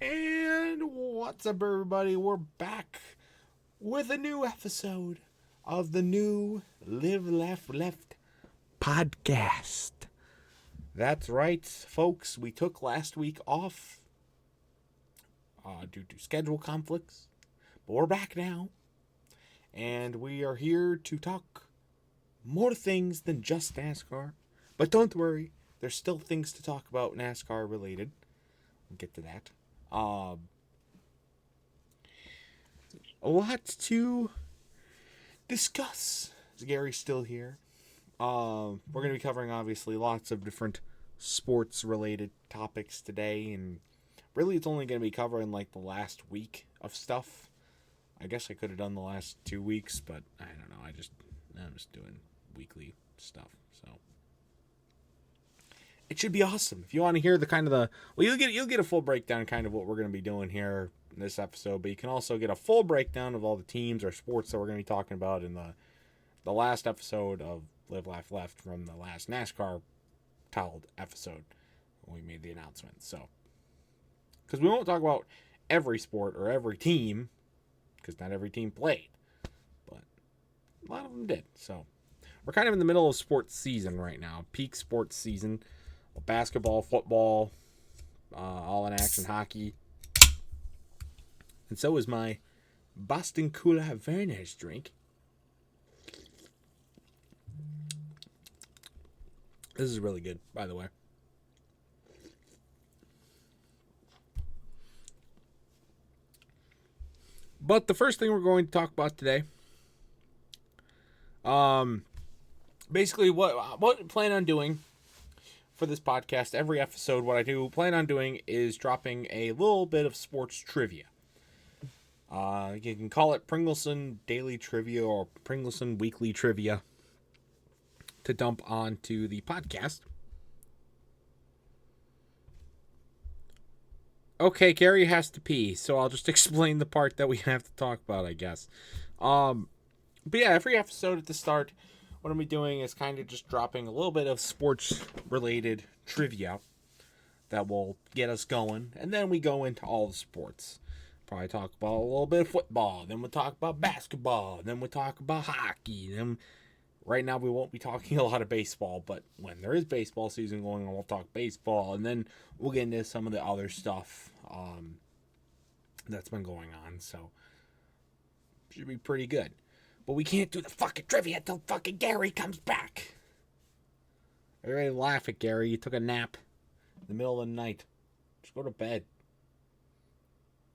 And what's up, everybody? We're back with a new episode of the new Live, Laugh, Left podcast. That's right, folks. We took last week off due to schedule conflicts, but we're back now. And we are here to talk more things than just NASCAR. But don't worry, there's still things to talk about NASCAR related. We'll get to that. A lot to discuss. Is Garry still here? We're going to be covering, obviously, lots of different sports-related topics today, and really it's only going to be covering, like, the last week of stuff. I guess I could have done the last 2 weeks, but I don't know. I'm just doing weekly stuff, so it should be awesome. If you want to hear you'll get a full breakdown kind of what we're going to be doing here in this episode, but you can also get a full breakdown of all the teams or sports that we're going to be talking about in the last episode of Live, Laugh, Left from the last NASCAR titled episode when we made the announcement. So, because we won't talk about every sport or every team, because not every team played, but a lot of them did. So, we're kind of in the middle of sports season right now, peak sports season. Basketball, football, all in action hockey. And so is my Boston Cola very nice drink. This is really good, by the way. But the first thing we're going to talk about today, basically what I plan on doing for this podcast, every episode, what I plan on doing is dropping a little bit of sports trivia. You can call it Pringleson Daily Trivia or Pringleson Weekly Trivia to dump onto the podcast. Okay, Garry has to pee, so I'll just explain the part that we have to talk about, I guess. But yeah, every episode at the start, what I'm doing is kind of just dropping a little bit of sports-related trivia that will get us going, and then we go into all the sports. Probably talk about a little bit of football, then we'll talk about basketball, then we'll talk about hockey. Then right now we won't be talking a lot of baseball, but when there is baseball season going on, we'll talk baseball, and then we'll get into some of the other stuff that's been going on. So should be pretty good. But we can't do the fucking trivia until fucking Garry comes back. Everybody laugh at Garry. You took a nap in the middle of the night. Just go to bed.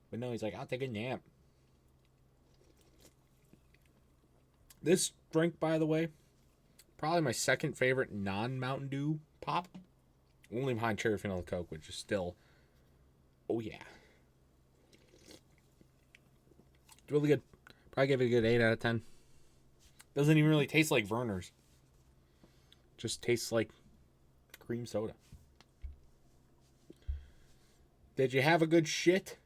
But no, he's like, I'll take a nap. This drink, by the way, probably my second favorite non-Mountain Dew pop. Only behind Cherry Vanilla Coke, which is still, oh yeah. It's really good. Probably give it a good 8 out of 10. Doesn't even really taste like Verner's. Just tastes like cream soda. Did you have a good shit?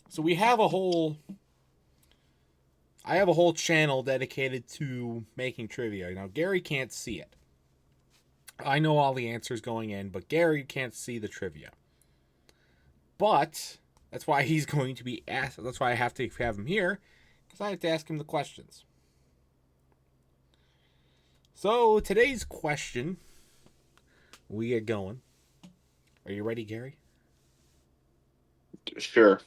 So I have a whole channel dedicated to making trivia. Now, Garry can't see it. I know all the answers going in, but Garry can't see the trivia. But that's why he's going to be asked. That's why I have to have him here, because I have to ask him the questions. So today's question, we get going. Are you ready, Garry? Sure.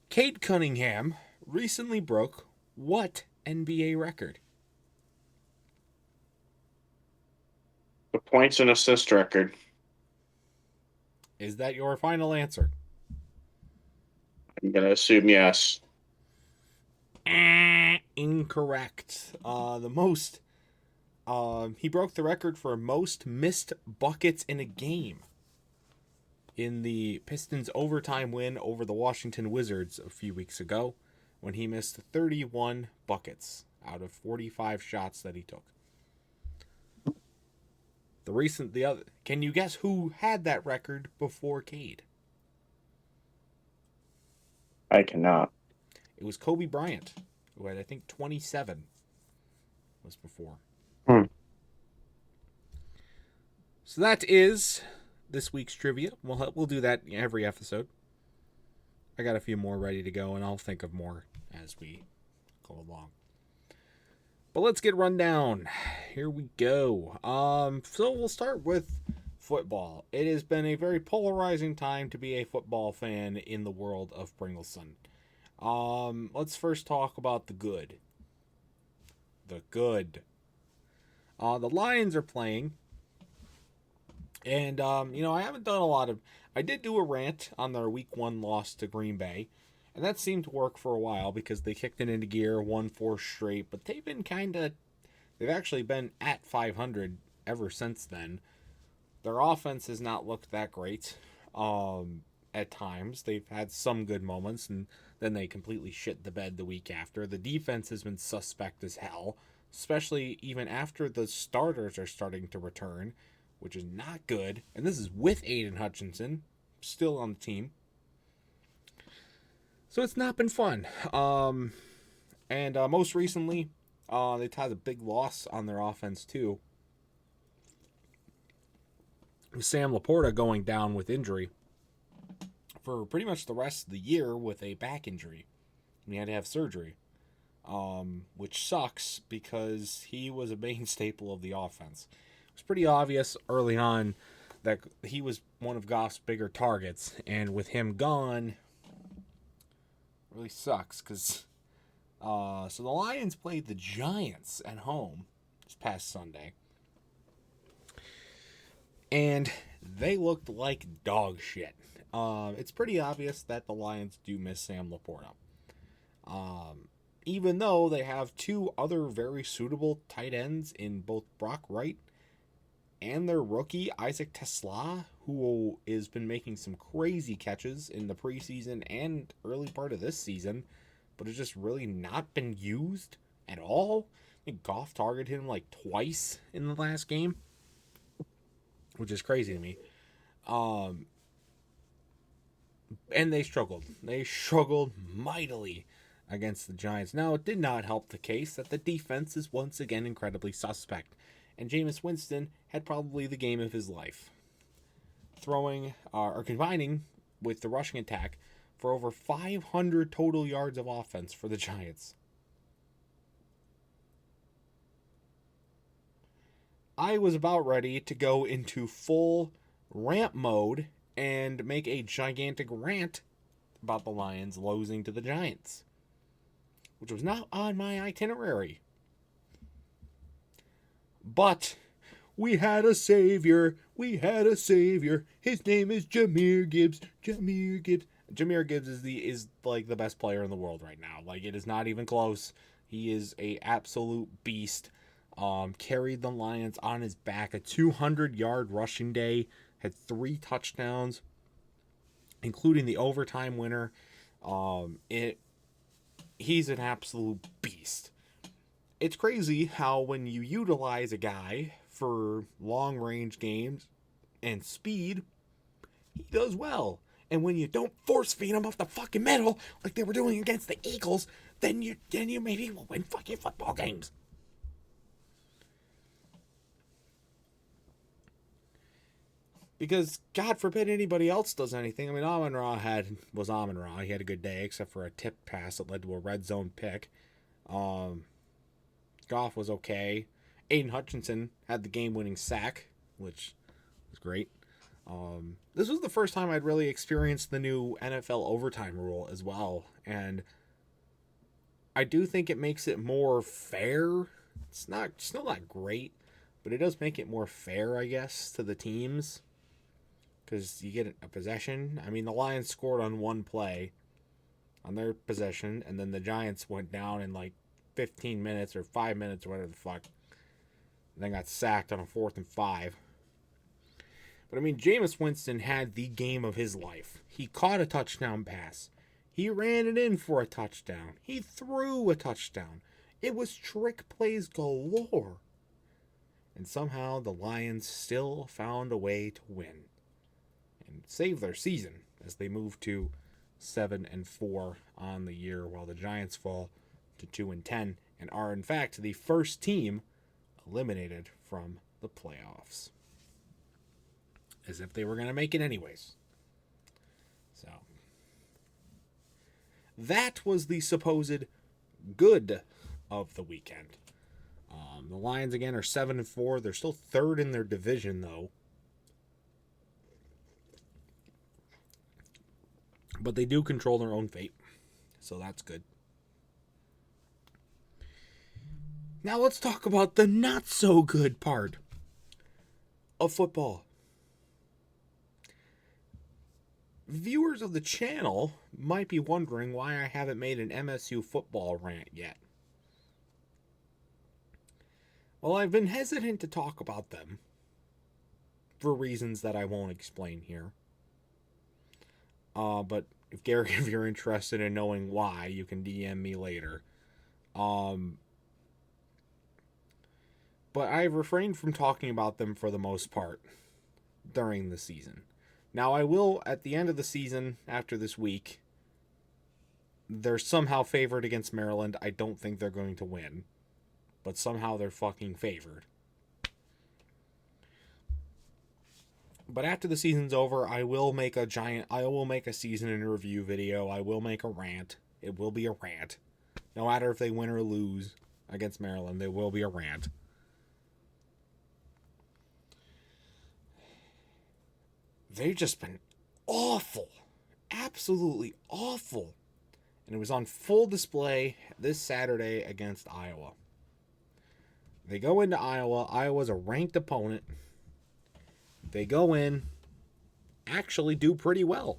Cade Cunningham recently broke what NBA record? The points and assist record. Is that your final answer? I'm going to assume yes. Incorrect. He broke the record for most missed buckets in a game in the Pistons' overtime win over the Washington Wizards a few weeks ago, when he missed 31 buckets out of 45 shots that he took. Can you guess who had that record before Cade? I cannot. It was Kobe Bryant, who had, I think, 27 was before. So that is this week's trivia. We'll do that every episode. I got a few more ready to go, and I'll think of more as we go along. But let's get run down. Here we go. So we'll start with football. It has been a very polarizing time to be a football fan in the world of Pringleson. Let's first talk about the good. The good. The Lions are playing. And, I haven't done a lot of... I did do a rant on their week 1 loss to Green Bay. And that seemed to work for a while because they kicked it into gear, won 4 straight. But they've been they've actually been at 500 ever since then. Their offense has not looked that great at times. They've had some good moments, and then they completely shit the bed the week after. The defense has been suspect as hell, especially even after the starters are starting to return, which is not good. And this is with Aiden Hutchinson still on the team. So it's not been fun. And most recently, they've had a big loss on their offense too. Sam Laporta going down with injury for pretty much the rest of the year with a back injury. He had to have surgery, which sucks because he was a main staple of the offense. It was pretty obvious early on that he was one of Goff's bigger targets, and with him gone, really sucks because so the Lions played the Giants at home this past Sunday, and they looked like dog shit. It's pretty obvious that the Lions do miss Sam Laporta, even though they have 2 other very suitable tight ends in both Brock Wright and their rookie Isaac Tesla, who has been making some crazy catches in the preseason and early part of this season, but has just really not been used at all. I think Goff targeted him like twice in the last game, which is crazy to me. And they struggled. They struggled mightily against the Giants. Now, it did not help the case that the defense is once again incredibly suspect. And Jameis Winston had probably the game of his life, throwing or combining with the rushing attack for over 500 total yards of offense for the Giants. I was about ready to go into full rant mode and make a gigantic rant about the Lions losing to the Giants, which was not on my itinerary. But we had a savior. We had a savior. His name is Jahmyr Gibbs. Jahmyr Gibbs. Jahmyr Gibbs is like the best player in the world right now. Like, it is not even close. He is a absolute beast. Carried the Lions on his back. A 200-yard rushing day. Had 3 touchdowns, including the overtime winner. He's an absolute beast. It's crazy how when you utilize a guy for long-range games and speed, he does well. And when you don't force-feed him off the fucking middle like they were doing against the Eagles, then you maybe will win fucking football games. Because, God forbid anybody else does anything. I mean, Amon-Ra was Amon-Ra. He had a good day, except for a tip pass that led to a red zone pick. Goff was okay. Aiden Hutchinson had the game-winning sack, which was great. This was the first time I'd really experienced the new NFL overtime rule as well, and I do think it makes it more fair. It's still not great, but it does make it more fair, I guess, to the teams, because you get a possession. I mean, the Lions scored on one play on their possession, and then the Giants went down in like 15 minutes or 5 minutes or whatever the fuck, and then got sacked on a 4th and 5. But I mean, Jameis Winston had the game of his life. He caught a touchdown pass. He ran it in for a touchdown. He threw a touchdown. It was trick plays galore. And somehow the Lions still found a way to win and save their season as they move to 7-4 on the year, while the Giants fall to 2-10 and are in fact the first team eliminated from the playoffs. as if they were going to make it anyways. So, that was the supposed good of the weekend. The Lions, again, are 7-4. They're still third in their division, though. But they do control their own fate. So that's good. Now let's talk about the not-so-good part of football. Viewers of the channel might be wondering why I haven't made an MSU football rant yet. Well, I've been hesitant to talk about them for reasons that I won't explain here. But if Garry, if you're interested in knowing why, you can DM me later. But I've refrained from talking about them for the most part during the season. Now, I will, at the end of the season, after this week, they're somehow favored against Maryland. I don't think they're going to win. But somehow they're fucking favored. But after the season's over, I will make a season in review video. I will make a rant. It will be a rant. No matter if they win or lose against Maryland, there will be a rant. They've just been awful. Absolutely awful. And it was on full display this Saturday against Iowa. They go into Iowa. Iowa's a ranked opponent. They go in, actually do pretty well.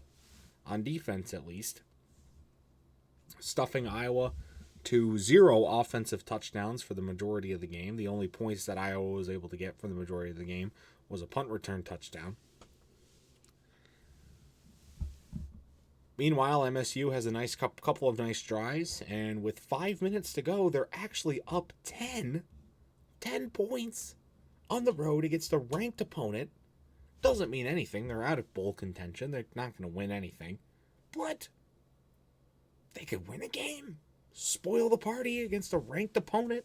On defense, at least. Stuffing Iowa to 0 offensive touchdowns for the majority of the game. The only points that Iowa was able to get for the majority of the game was a punt return touchdown. Meanwhile, MSU has a nice couple of nice drives, and with 5 minutes to go, they're actually up 10 points on the road against a ranked opponent. Doesn't mean anything. They're out of bowl contention. They're not going to win anything. But they could win a game. Spoil the party against a ranked opponent.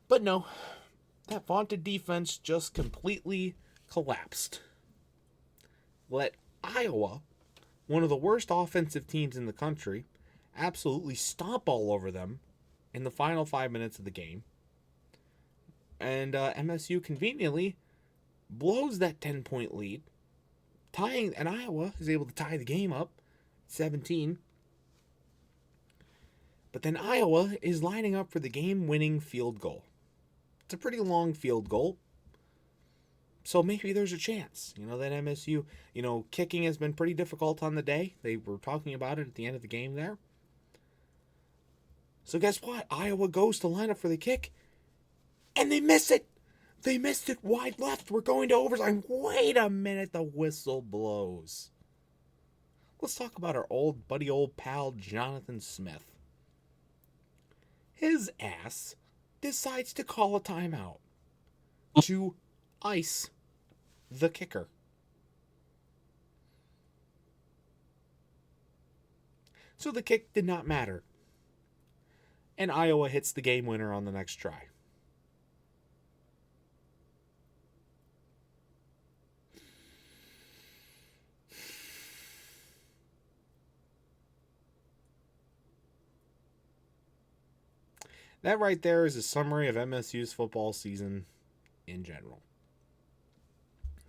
But no, that vaunted defense just completely collapsed. Let Iowa, one of the worst offensive teams in the country, absolutely stomp all over them in the final 5 minutes of the game. And MSU conveniently blows that 10-point lead, tying, and Iowa is able to tie the game up 17. But then Iowa is lining up for the game-winning field goal. It's a pretty long field goal. So maybe there's a chance, that MSU, kicking has been pretty difficult on the day. They were talking about it at the end of the game there. So guess what? Iowa goes to line up for the kick, and they miss it. They missed it wide left. We're going to overtime. Wait a minute, the whistle blows. Let's talk about our old pal, Jonathan Smith. His ass decides to call a timeout to ice the kicker. So the kick did not matter. And Iowa hits the game winner on the next try. That right there is a summary of MSU's football season in general.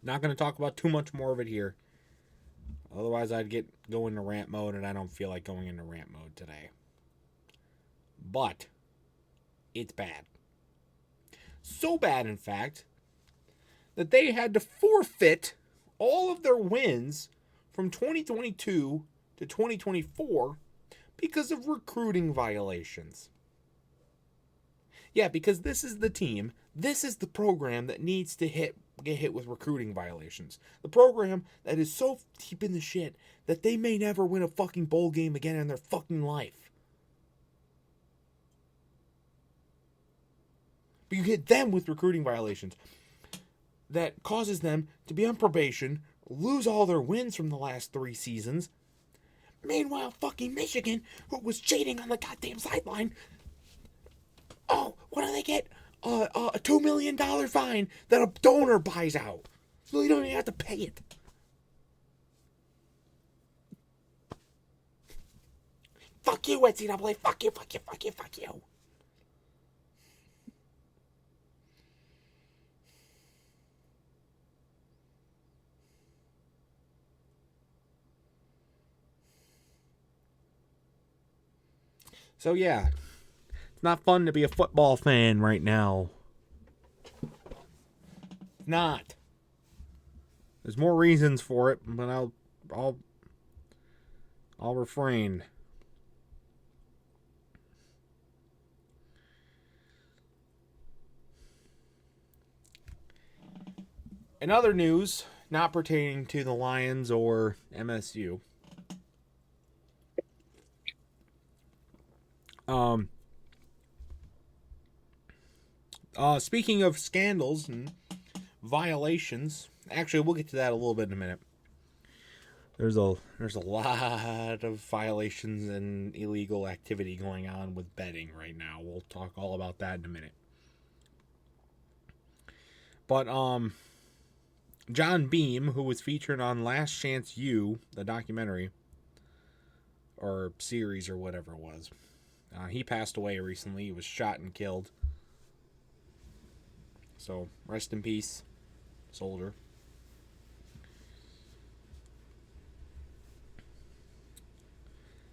Not going to talk about too much more of it here. Otherwise, I'd go into rant mode, and I don't feel like going into rant mode today. But it's bad. So bad, in fact, that they had to forfeit all of their wins from 2022 to 2024 because of recruiting violations. Yeah, because this is the team, this is the program that needs to get hit with recruiting violations. The program that is so deep in the shit that they may never win a fucking bowl game again in their fucking life. But you hit them with recruiting violations that causes them to be on probation, lose all their wins from the last 3 seasons. Meanwhile, fucking Michigan, who was cheating on the goddamn sideline, oh, what do they get? a $2 million fine that a donor buys out. So you don't even have to pay it. Fuck you, NCAA. Fuck you, fuck you, fuck you, fuck you. So yeah, it's not fun to be a football fan right now. It's not. There's more reasons for it, but I'll refrain. In other news, not pertaining to the Lions or MSU, speaking of scandals and violations, actually, we'll get to that a little bit in a minute. There's a lot of violations and illegal activity going on with betting right now. We'll talk all about that in a minute. But John Beam, who was featured on Last Chance U, the documentary or series or whatever it was, he passed away recently. He was shot and killed. So rest in peace, soldier.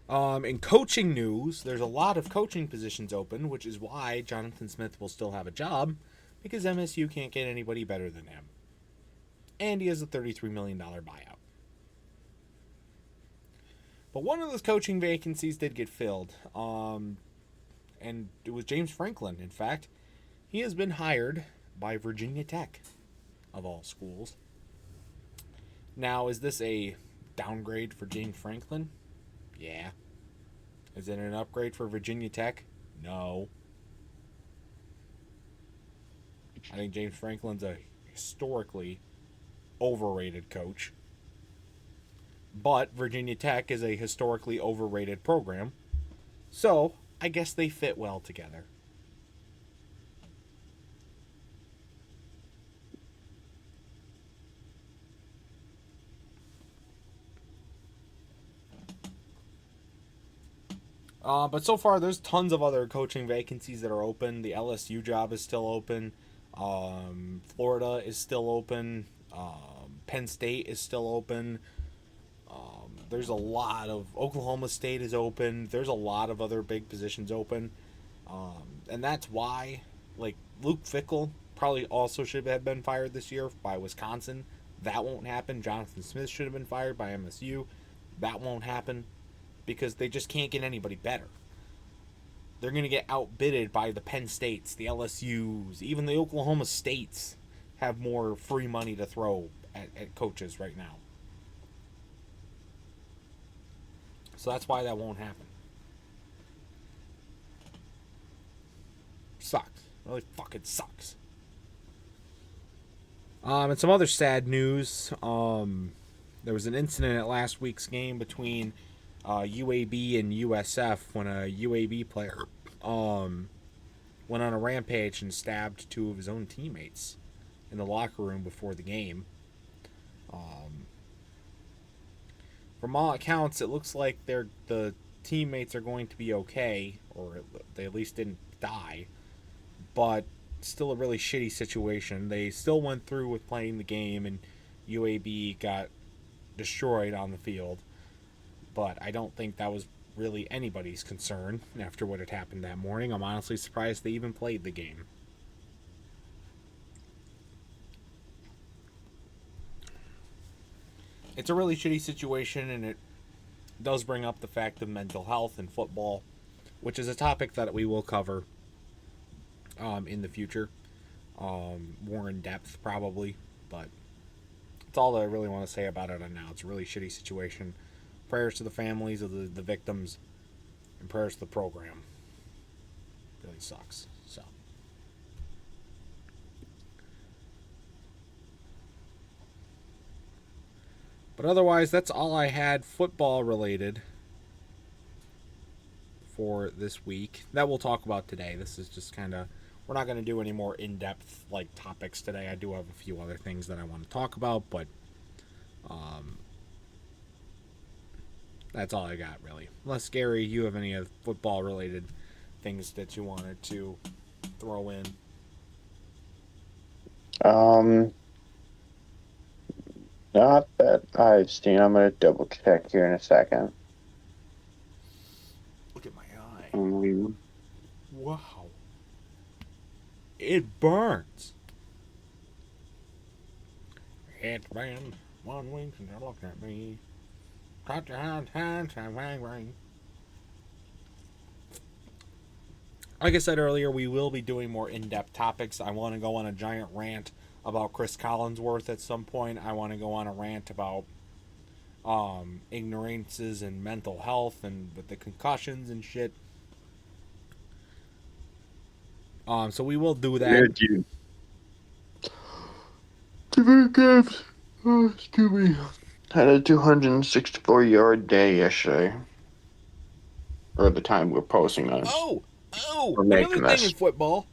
In coaching news, there's a lot of coaching positions open, which is why Jonathan Smith will still have a job, because MSU can't get anybody better than him. And he has a $33 million buyout. But one of those coaching vacancies did get filled, and it was James Franklin. In fact, he has been hired by Virginia Tech, of all schools. Now, is this a downgrade for James Franklin? Yeah. Is it an upgrade for Virginia Tech? No. I think James Franklin's a historically overrated coach. But Virginia Tech is a historically overrated program. So, I guess they fit well together. But so far, there's tons of other coaching vacancies that are open. The LSU job is still open. Florida is still open. Penn State is still open. There's a lot of... Oklahoma State is open. There's a lot of other big positions open. And that's why, like, Luke Fickell probably also should have been fired this year by Wisconsin. That won't happen. Jonathan Smith should have been fired by MSU. That won't happen. Because they just can't get anybody better. They're going to get outbidded by the Penn States, the LSUs, even the Oklahoma States have more free money to throw at coaches right now. So that's why that won't happen. Sucks. Really fucking sucks. And some other sad news. There was an incident at last week's game between UAB and USF when a UAB player went on a rampage and stabbed two of his own teammates in the locker room before the game. From all accounts, it looks like the teammates are going to be okay, or they at least didn't die, but still a really shitty situation. They still went through with playing the game, and UAB got destroyed on the field. But I don't think that was really anybody's concern after what had happened that morning. I'm honestly surprised they even played the game. It's a really shitty situation, and it does bring up the fact of mental health in football, which is a topic that we will cover in the future. More in depth, probably. But that's all that I really want to say about it now. It's a really shitty situation. Prayers to the families of the victims, and prayers to the program. It really sucks. So. But otherwise, that's all I had football related for this week. That we'll talk about today. This is just kind of we're not going to do any more in-depth like topics today. I do have a few other things that I want to talk about, but that's all I got really. Unless Gary, you have any football-related things that you wanted to throw in. Not that I've seen. I'm gonna double check here in a second. Look at my eye. Um, Wow. It burns. It's been 1 week since you looked at me. Got your hands, ring. Like I said earlier, we will be doing more in-depth topics. I want to go on a giant rant about Chris Collinsworth at some point. I want to go on a rant about ignorances and mental health and with the concussions and shit. So we will do that. yeah, dude. Different games. Oh, excuse me. Had a 264-yard day yesterday. Or the time we're posting this. Oh, We're another making thing in this. football.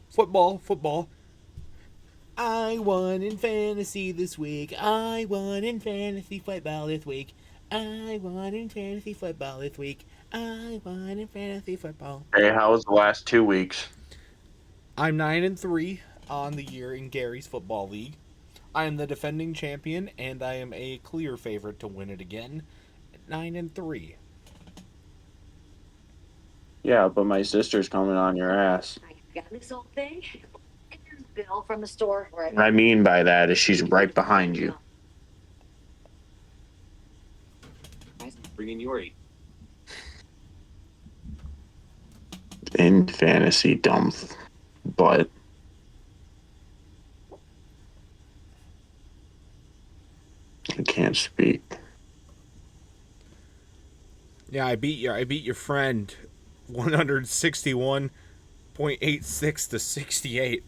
I won in fantasy this week. I won in fantasy football this week. I won in fantasy football this week. I won in fantasy football. Hey, how was the last 2 weeks? I'm 9-3 on the year in Gary's football league. I am the defending champion, and I am a clear favorite to win it again. 9-3. Yeah, but my sister's coming on your ass. I got this whole thing. And there's Bill from the store. What I mean by that is she's right behind you. Bringing Yori. In fantasy, dumb. But I can't speak. Yeah, I beat your friend 161.86 to 68.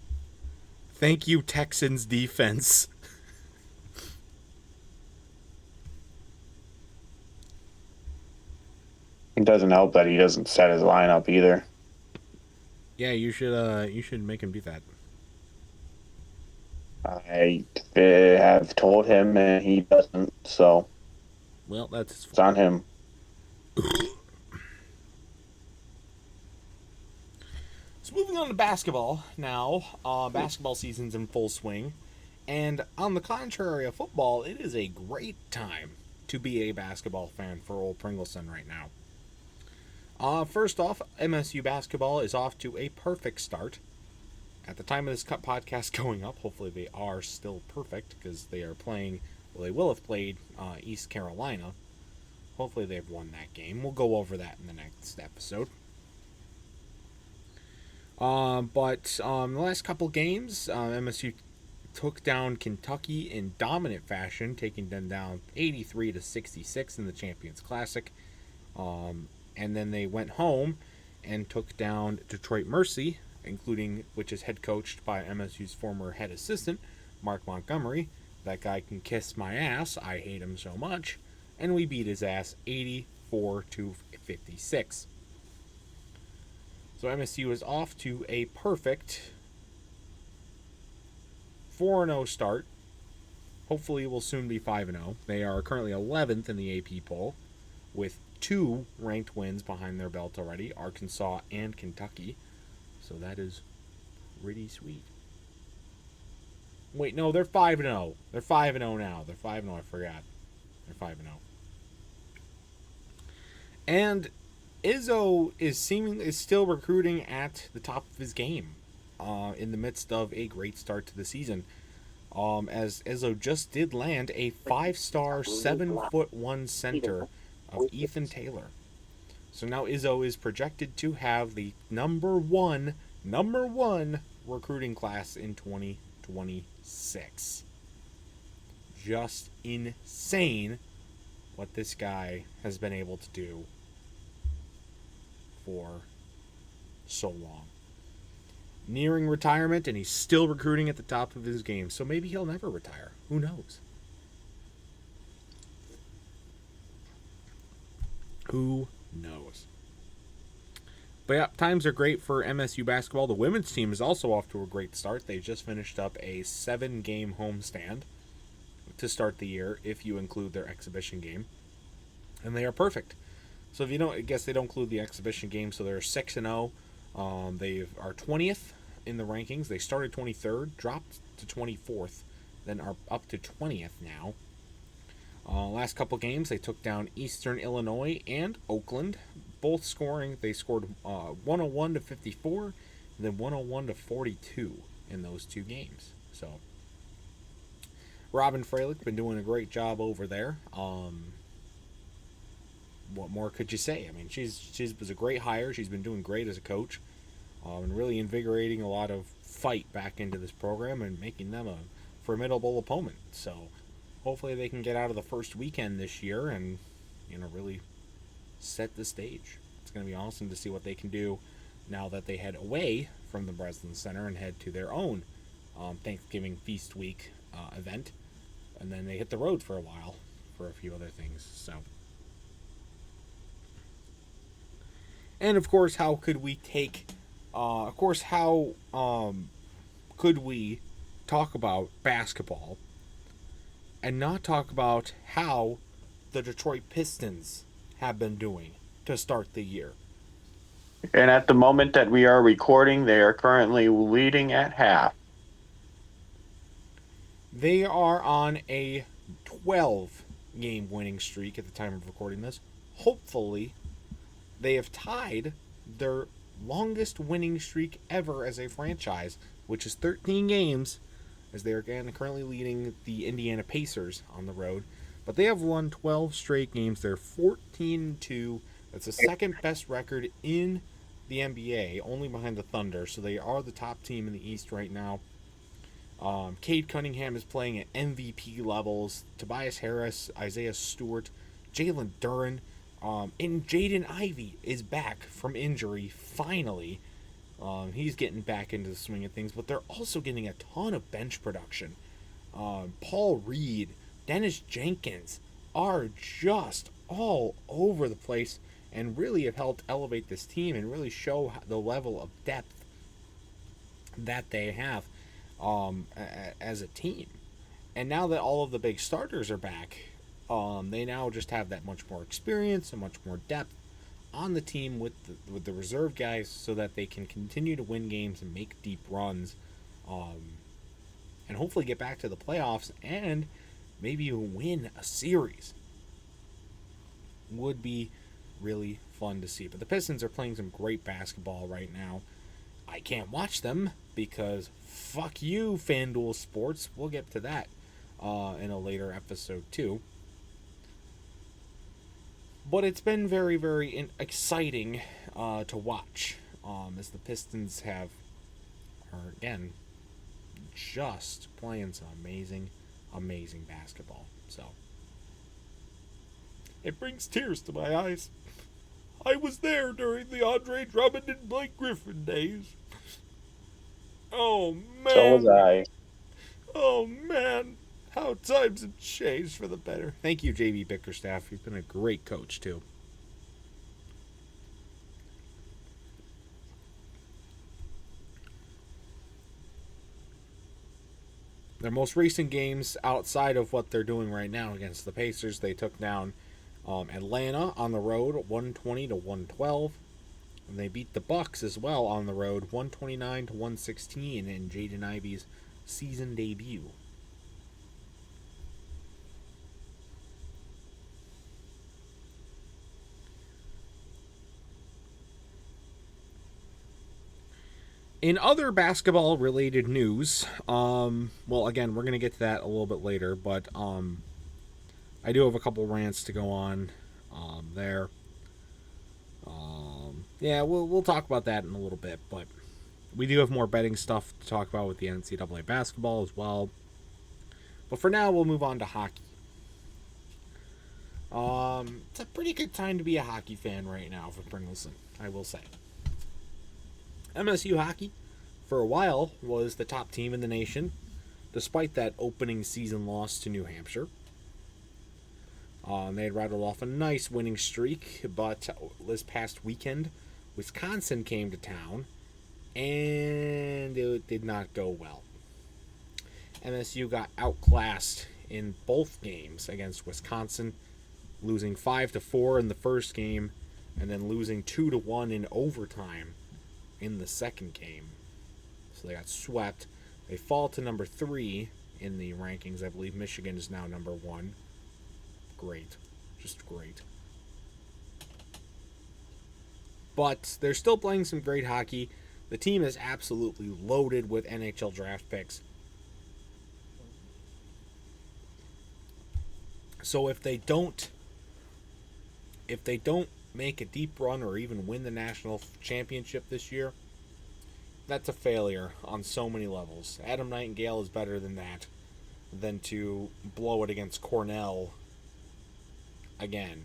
Thank you, Texans defense. It doesn't help that he doesn't set his lineup either. Yeah, you should make him do that. I have told him and he doesn't, so Well, that's his it's on fault. him. So moving on to basketball now. Basketball season's in full swing. And on the contrary of football, it is a great time to be a basketball fan for old Pringleson right now. First off, MSU basketball is off to a perfect start. At the time of this podcast going up, hopefully they are still perfect because they are playing, well, they will have played East Carolina. Hopefully they've won that game. We'll go over that in the next episode. But the last couple games, MSU took down Kentucky in dominant fashion, taking them down 83 to 66 in the Champions Classic. And then they went home and took down Detroit Mercy, which is head coached by MSU's former head assistant, Mark Montgomery. That guy can kiss my ass. I hate him so much. And we beat his ass 84 to 56. So MSU is off to a perfect 4-0 start. Hopefully we'll soon be 5-0. They are currently 11th in the AP poll with 2 ranked wins behind their belt already, Arkansas and Kentucky. So that is pretty sweet. Wait, no, they're 5-0. They're 5-0 now. They're 5-0, I forgot. They're 5-0. And Izzo is still recruiting at the top of his game in the midst of a great start to the season. As Izzo just did land a 5-star, 7'1" center of Ethan Taylor. So now Izzo is projected to have the number one recruiting class in 2026. Just insane what this guy has been able to do for so long. Nearing retirement, and he's still recruiting at the top of his game. So maybe he'll never retire. Who knows? Who knows? But yeah, times are great for MSU basketball. The women's team is also off to a great start. They just finished up a 7-game homestand to start the year, if you include their exhibition game. And they are perfect. So if you don't, I guess they don't include the exhibition game, so they're 6-0. They are 20th in the rankings. They started 23rd, dropped to 24th, then are up to 20th now. Last couple games, they took down Eastern Illinois and Oakland, both scoring. They scored 101 to 54, and then 101 to 42 in those two games. So Robin Freilich been doing a great job over there. What more could you say? I mean, she's was a great hire. She's been doing great as a coach, and really invigorating a lot of fight back into this program and making them a formidable opponent. So hopefully they can get out of the first weekend this year and, really set the stage. It's going to be awesome to see what they can do now that they head away from the Breslin Center and head to their own Thanksgiving Feast Week event. And then they hit the road for a while for a few other things. So, and of course, how could we could we talk about basketball and not talk about how the Detroit Pistons have been doing to start the year? And at the moment that we are recording, they are currently leading at half. They are on a 12-game winning streak at the time of recording this. Hopefully, they have tied their longest winning streak ever as a franchise, which is 13 games, as they are currently leading the Indiana Pacers on the road. But they have won 12 straight games. They're 14-2. That's the second best record in the NBA, only behind the Thunder. So they are the top team in the East right now. Cade Cunningham is playing at MVP levels. Tobias Harris, Isaiah Stewart, Jalen Duren, and Jaden Ivey is back from injury, finally. He's getting back into the swing of things, but they're also getting a ton of bench production. Paul Reed, Dennis Jenkins are just all over the place and really have helped elevate this team and really show the level of depth that they have as a team. And now that all of the big starters are back, they now just have that much more experience and much more depth on the team with the reserve guys, so that they can continue to win games and make deep runs, and hopefully get back to the playoffs and maybe win a series. Would be really fun to see. But the Pistons are playing some great basketball right now. I can't watch them because fuck you, FanDuel Sports. We'll get to that in a later episode too. But it's been very, very exciting to watch, as the Pistons are again just playing some amazing, amazing basketball. So it brings tears to my eyes. I was there during the Andre Drummond and Blake Griffin days. Oh man. So was I. Oh man. How times have changed for the better. Thank you, J.B. Bickerstaff. You've been a great coach, too. Their most recent games, outside of what they're doing right now against the Pacers, they took down Atlanta on the road, 120 to 112. And they beat the Bucks as well on the road, 129 to 116 in Jaden Ivey's season debut. In other basketball-related news, well, again, we're going to get to that a little bit later, but I do have a couple rants to go on there. Yeah, we'll talk about that in a little bit, but we do have more betting stuff to talk about with the NCAA basketball as well. But for now, we'll move on to hockey. It's a pretty good time to be a hockey fan right now for Pringleson, I will say. MSU hockey, for a while, was the top team in the nation, despite that opening season loss to New Hampshire. They had rattled off a nice winning streak, but this past weekend Wisconsin came to town, and it did not go well. MSU got outclassed in both games against Wisconsin, losing 5-4 in the first game, and then losing 2-1 in overtime in the second game. So they got swept. They fall to number 3 in the rankings. I believe Michigan is now number 1. Great. Just great. But they're still playing some great hockey. The team is absolutely loaded with NHL draft picks. So if they don't make a deep run or even win the national championship this year, that's a failure on so many levels. Adam Nightingale is better than that, than to blow it against Cornell again.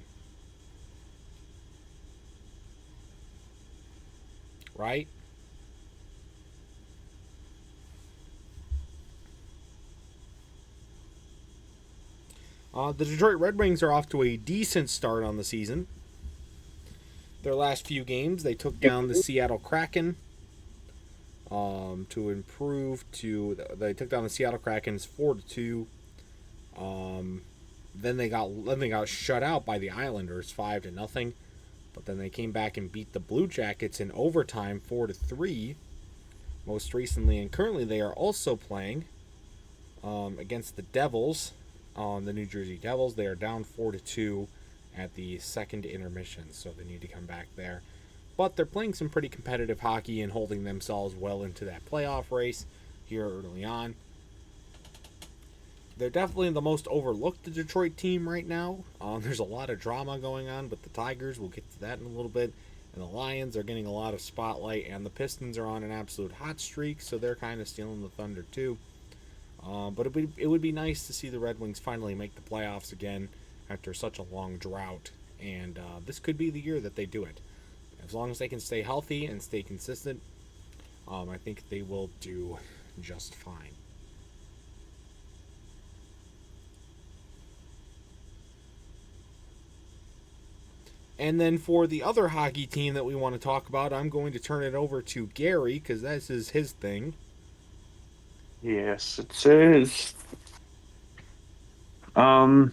Right? The Detroit Red Wings are off to a decent start on the season. Their last few games, they took down the Seattle Kraken to improve to. They took down the Seattle Krakens 4-2. Then they got shut out by the Islanders 5-0. But then they came back and beat the Blue Jackets in overtime 4-3. Most recently and currently, they are also playing against the Devils. The New Jersey Devils. They are down 4-2 at the second intermission, so they need to come back there. But they're playing some pretty competitive hockey and holding themselves well into that playoff race here early on. They're definitely the most overlooked Detroit team right now. There's a lot of drama going on with the Tigers. We'll get to that in a little bit. And the Lions are getting a lot of spotlight, and the Pistons are on an absolute hot streak, so they're kind of stealing the thunder too. But it would be nice to see the Red Wings finally make the playoffs again after such a long drought. And this could be the year that they do it. As long as they can stay healthy and stay consistent, I think they will do just fine. And then for the other hockey team that we want to talk about, I'm going to turn it over to Garry, because this is his thing. Yes, it is. As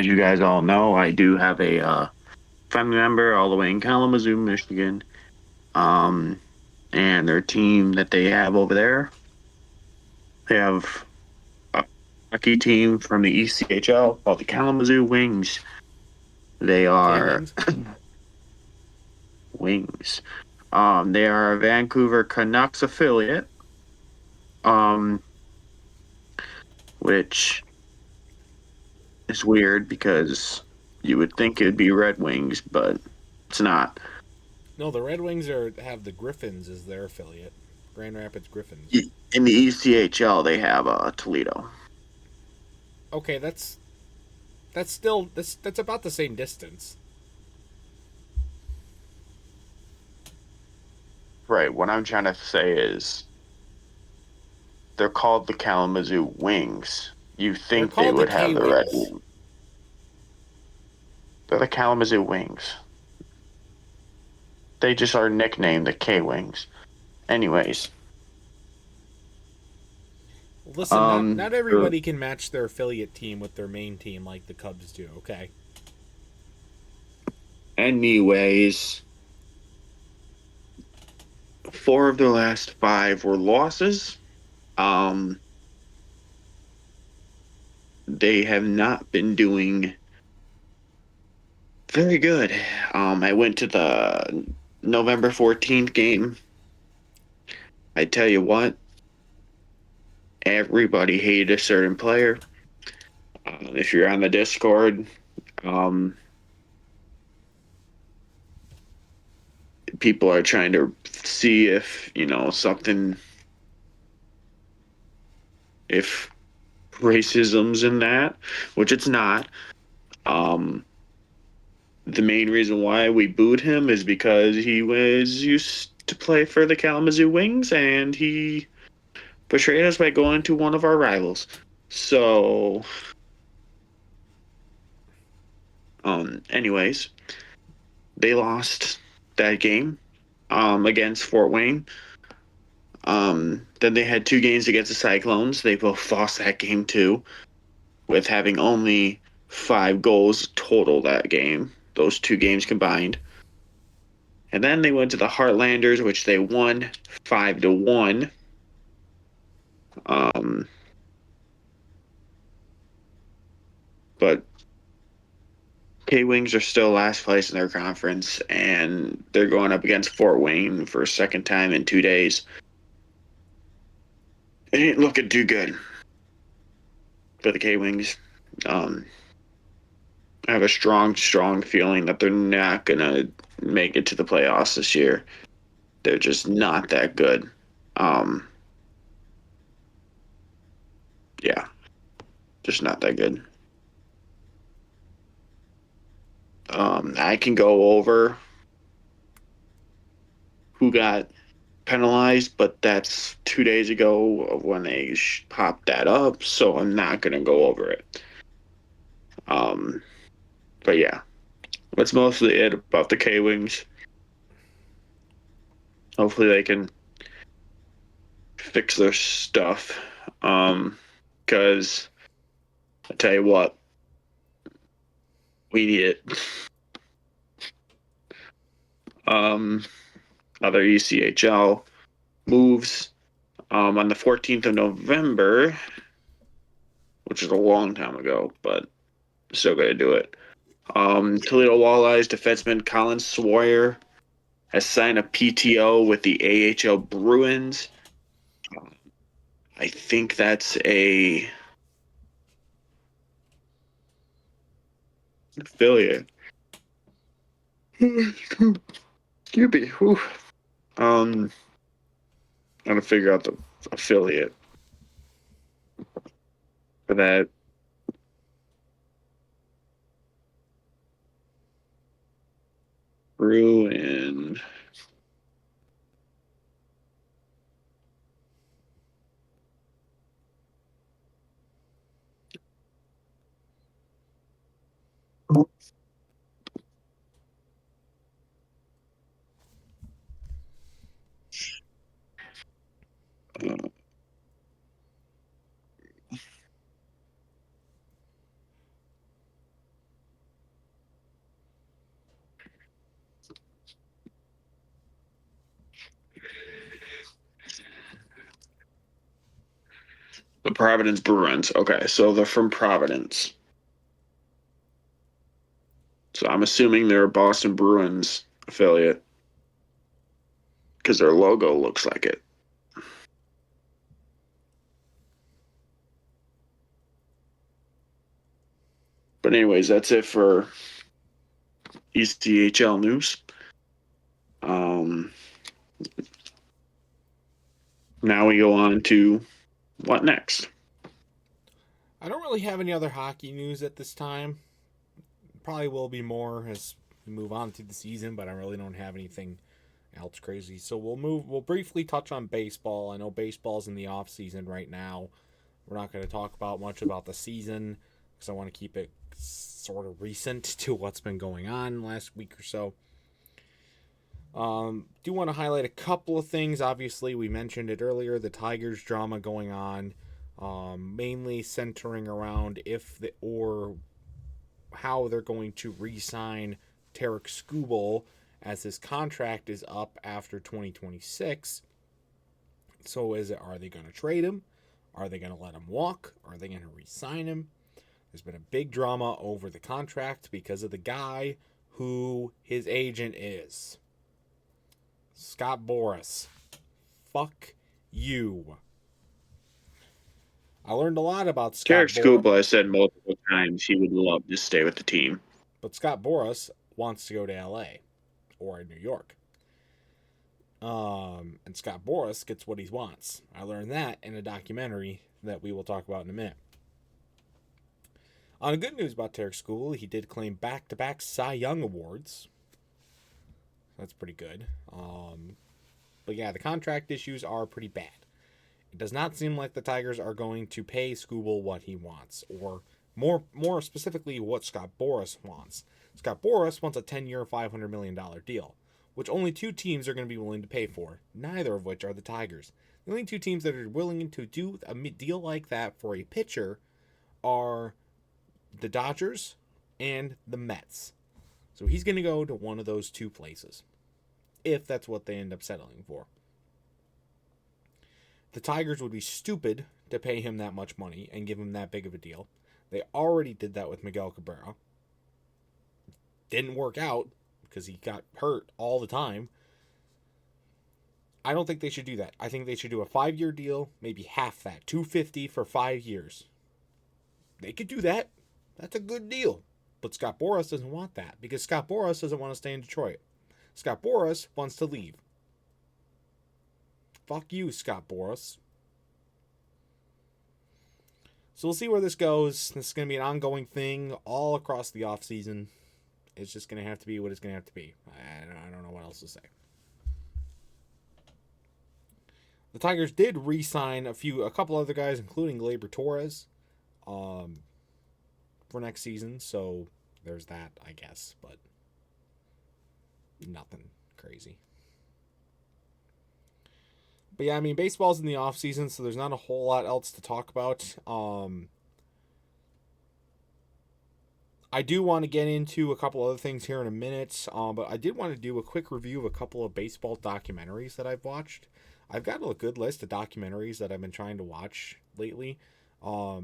you guys all know, I do have a family member all the way in Kalamazoo, Michigan. And their team that they have over there, they have a hockey team from the ECHL called the Kalamazoo Wings. They are Wings. They are a Vancouver Canucks affiliate. Which is weird because you would think it would be Red Wings, but it's not. No, the Red Wings have the Griffins as their affiliate. Grand Rapids Griffins. In the ECHL, they have Toledo. Okay, that's still that's about the same distance. Right. What I'm trying to say is they're called the Kalamazoo Wings. You think they would have the Red Wings. They're the Kalamazoo Wings. They just are nicknamed the K-Wings. Anyways. Listen, not everybody can match their affiliate team with their main team like the Cubs do, okay? Anyways, 4 of their last 5 were losses. They have not been doing very good. I went to the November 14th game. I tell you what, everybody hated a certain player. If you're on the Discord, people are trying to see if, something, if racism's in that, which it's not. The main reason why we booed him is because he was used to play for the Kalamazoo Wings, and he betrayed us by going to one of our rivals. So, anyways, they lost that game against Fort Wayne. Then they had 2 games against the Cyclones. They both lost that game too, with having only 5 goals total that game. Those 2 games combined. And then they went to the Heartlanders, which they won 5-1. But K-Wings are still last place in their conference, and they're going up against Fort Wayne for a second time in 2 days. It ain't looking too good for the K-Wings. I have a strong feeling that they're not going to make it to the playoffs this year. They're just not that good. Yeah, just not that good. I can go over who got penalized, but that's 2 days ago of when they popped that up, so I'm not going to go over it. But yeah, that's mostly it about the K-Wings. Hopefully they can fix their stuff. Because I tell you what, we need it. Other ECHL moves on the 14th of November, which is a long time ago, but still got to do it. Toledo Walleyes defenseman Colin Sawyer has signed a PTO with the AHL Bruins. I think that's a affiliate. Excuse me. Whew. I'm gonna figure out the affiliate for that. Bruin. The Providence Bruins. Okay, so they're from Providence. So I'm assuming they're a Boston Bruins affiliate because their logo looks like it. But anyways, that's it for ECHL news. Now we go on to what next? I don't really have any other hockey news at this time. Probably will be more as we move on through the season, but I really don't have anything else crazy. So we'll briefly touch on baseball. I know baseball's in the off season right now. We're not going to talk about much about the season because I want to keep it sort of recent to what's been going on last week or so. Do want to highlight a couple of things. Obviously, we mentioned it earlier, the Tigers drama going on, mainly centering around or how they're going to re-sign Tarek Skubal as his contract is up after 2026. So are they going to trade him? Are they going to let him walk? Are they going to re-sign him? There's been a big drama over the contract because of the guy who his agent is. Scott Boras. Fuck you. I learned a lot about Scott Tarek Boras. Skubal has said multiple times he would love to stay with the team. But Scott Boras wants to go to LA or New York. And Scott Boras gets what he wants. I learned that in a documentary that we will talk about in a minute. On the good news about Tarek Skubal, he did claim back-to-back Cy Young awards. That's pretty good. But yeah, the contract issues are pretty bad. It does not seem like the Tigers are going to pay Skubal what he wants, or more specifically, what Scott Boras wants. Scott Boras wants a 10-year, $500 million deal. which only 2 teams are going to be willing to pay for, neither of which are the Tigers. The only 2 teams that are willing to do a deal like that for a pitcher are the Dodgers and the Mets. So he's going to go to one of those 2 places, if that's what they end up settling for. The Tigers would be stupid to pay him that much money and give him that big of a deal. They already did that with Miguel Cabrera. Didn't work out because he got hurt all the time. I don't think they should do that. I think they should do a 5-year deal, maybe half that, $250 for 5 years. They could do that. That's a good deal. But Scott Boras doesn't want that because Scott Boras doesn't want to stay in Detroit. Scott Boras wants to leave. Fuck you, Scott Boras. So we'll see where this goes. This is going to be an ongoing thing all across the offseason. It's just going to have to be what it's going to have to be. I don't know what else to say. The Tigers did re-sign a couple other guys, including Gleyber Torres, for next season. So there's that, I guess, but nothing crazy. But yeah, I mean, baseball's in the off season, so there's not a whole lot else to talk about. I do want to get into a couple other things here in a minute, but I did want to do a quick review of a couple of baseball documentaries that I've watched. I've got a good list of documentaries that I've been trying to watch lately. I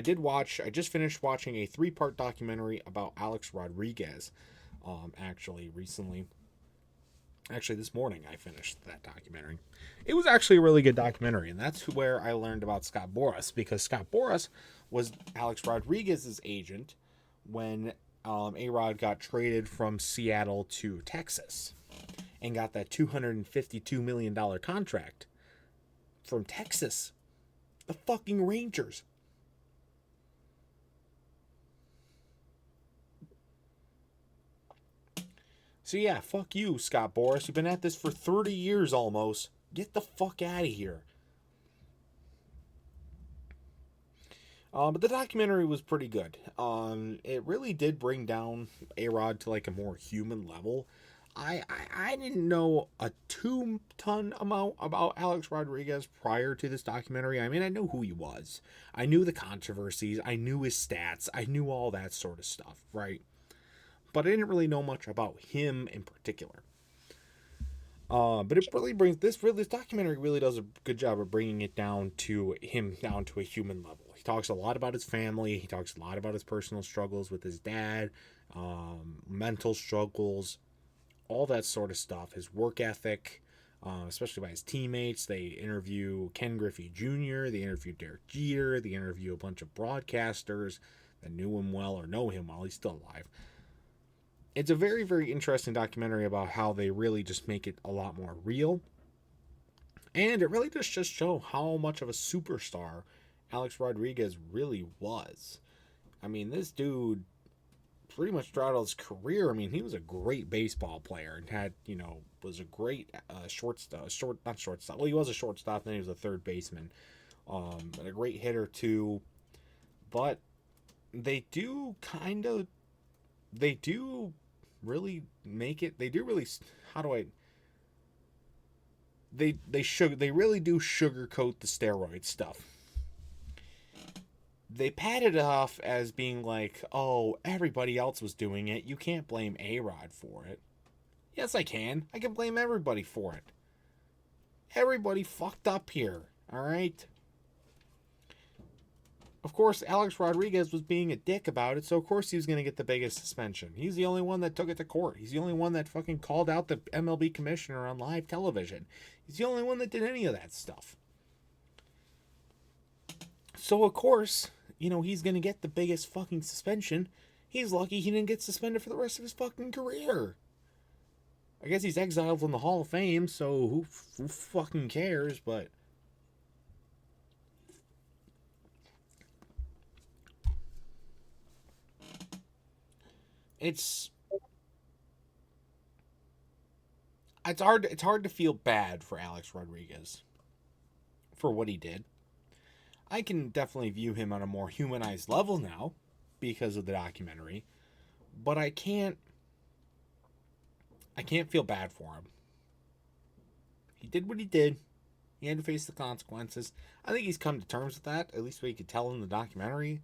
just finished watching a 3-part documentary about Alex Rodriguez, recently. Actually, this morning I finished that documentary. It was actually a really good documentary, and that's where I learned about Scott Boras, because Scott Boras was Alex Rodriguez's agent when A-Rod got traded from Seattle to Texas and got that $252 million contract from Texas. The fucking Rangers. So yeah, fuck you, Scott Boras. You've been at this for 30 years almost. Get the fuck out of here. But the documentary was pretty good. It really did bring down A-Rod to like a more human level. I didn't know a ton amount about Alex Rodriguez prior to this documentary. I mean, I knew who he was. I knew the controversies. I knew his stats. I knew all that sort of stuff, right? But I didn't really know much about him in particular. But it really this documentary really does a good job of bringing it down to a human level. He talks a lot about his family. He talks a lot about his personal struggles with his dad, mental struggles, all that sort of stuff. His work ethic, especially by his teammates. They interview Ken Griffey Jr., they interview Derek Jeter, they interview a bunch of broadcasters that knew him well or know him while he's still alive. It's a very, very interesting documentary about how they really just make it a lot more real. And it really does just show how much of a superstar Alex Rodriguez really was. I mean, this dude, pretty much throughout his career, I mean, he was a great baseball player and had, was a great shortstop. Well, he was a shortstop, then he was a third baseman. And a great hitter, too. But they do really make it. They do really. They really do sugarcoat the steroid stuff. They pat it off as being like, oh, everybody else was doing it. You can't blame A-Rod for it. Yes, I can. I can blame everybody for it. Everybody fucked up here. All right. Of course, Alex Rodriguez was being a dick about it, so of course he was going to get the biggest suspension. He's the only one that took it to court. He's the only one that fucking called out the MLB commissioner on live television. He's the only one that did any of that stuff. So, of course, he's going to get the biggest fucking suspension. He's lucky he didn't get suspended for the rest of his fucking career. I guess he's exiled from the Hall of Fame, so who fucking cares, but... It's hard to feel bad for Alex Rodriguez for what he did. I can definitely view him on a more humanized level now because of the documentary, but I can't I can't feel bad for him. He did what he did. He had to face the consequences. I think he's come to terms with that, at least what you could tell in the documentary.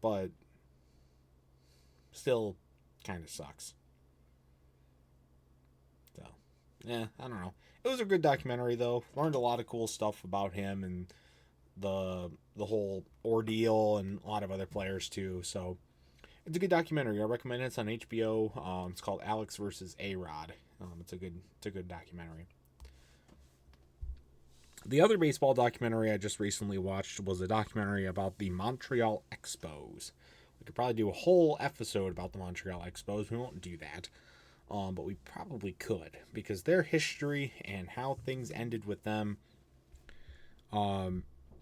But still kind of sucks. So, yeah, I don't know. It was a good documentary, though. Learned a lot of cool stuff about him and the whole ordeal and a lot of other players, too. So, it's a good documentary. I recommend it. It's on HBO. It's called Alex versus A-Rod. It's a good documentary. The other baseball documentary I just recently watched was a documentary about the Montreal Expos. We could probably do a whole episode about the Montreal Expos. We won't do that. But we probably could, because their history and how things ended with them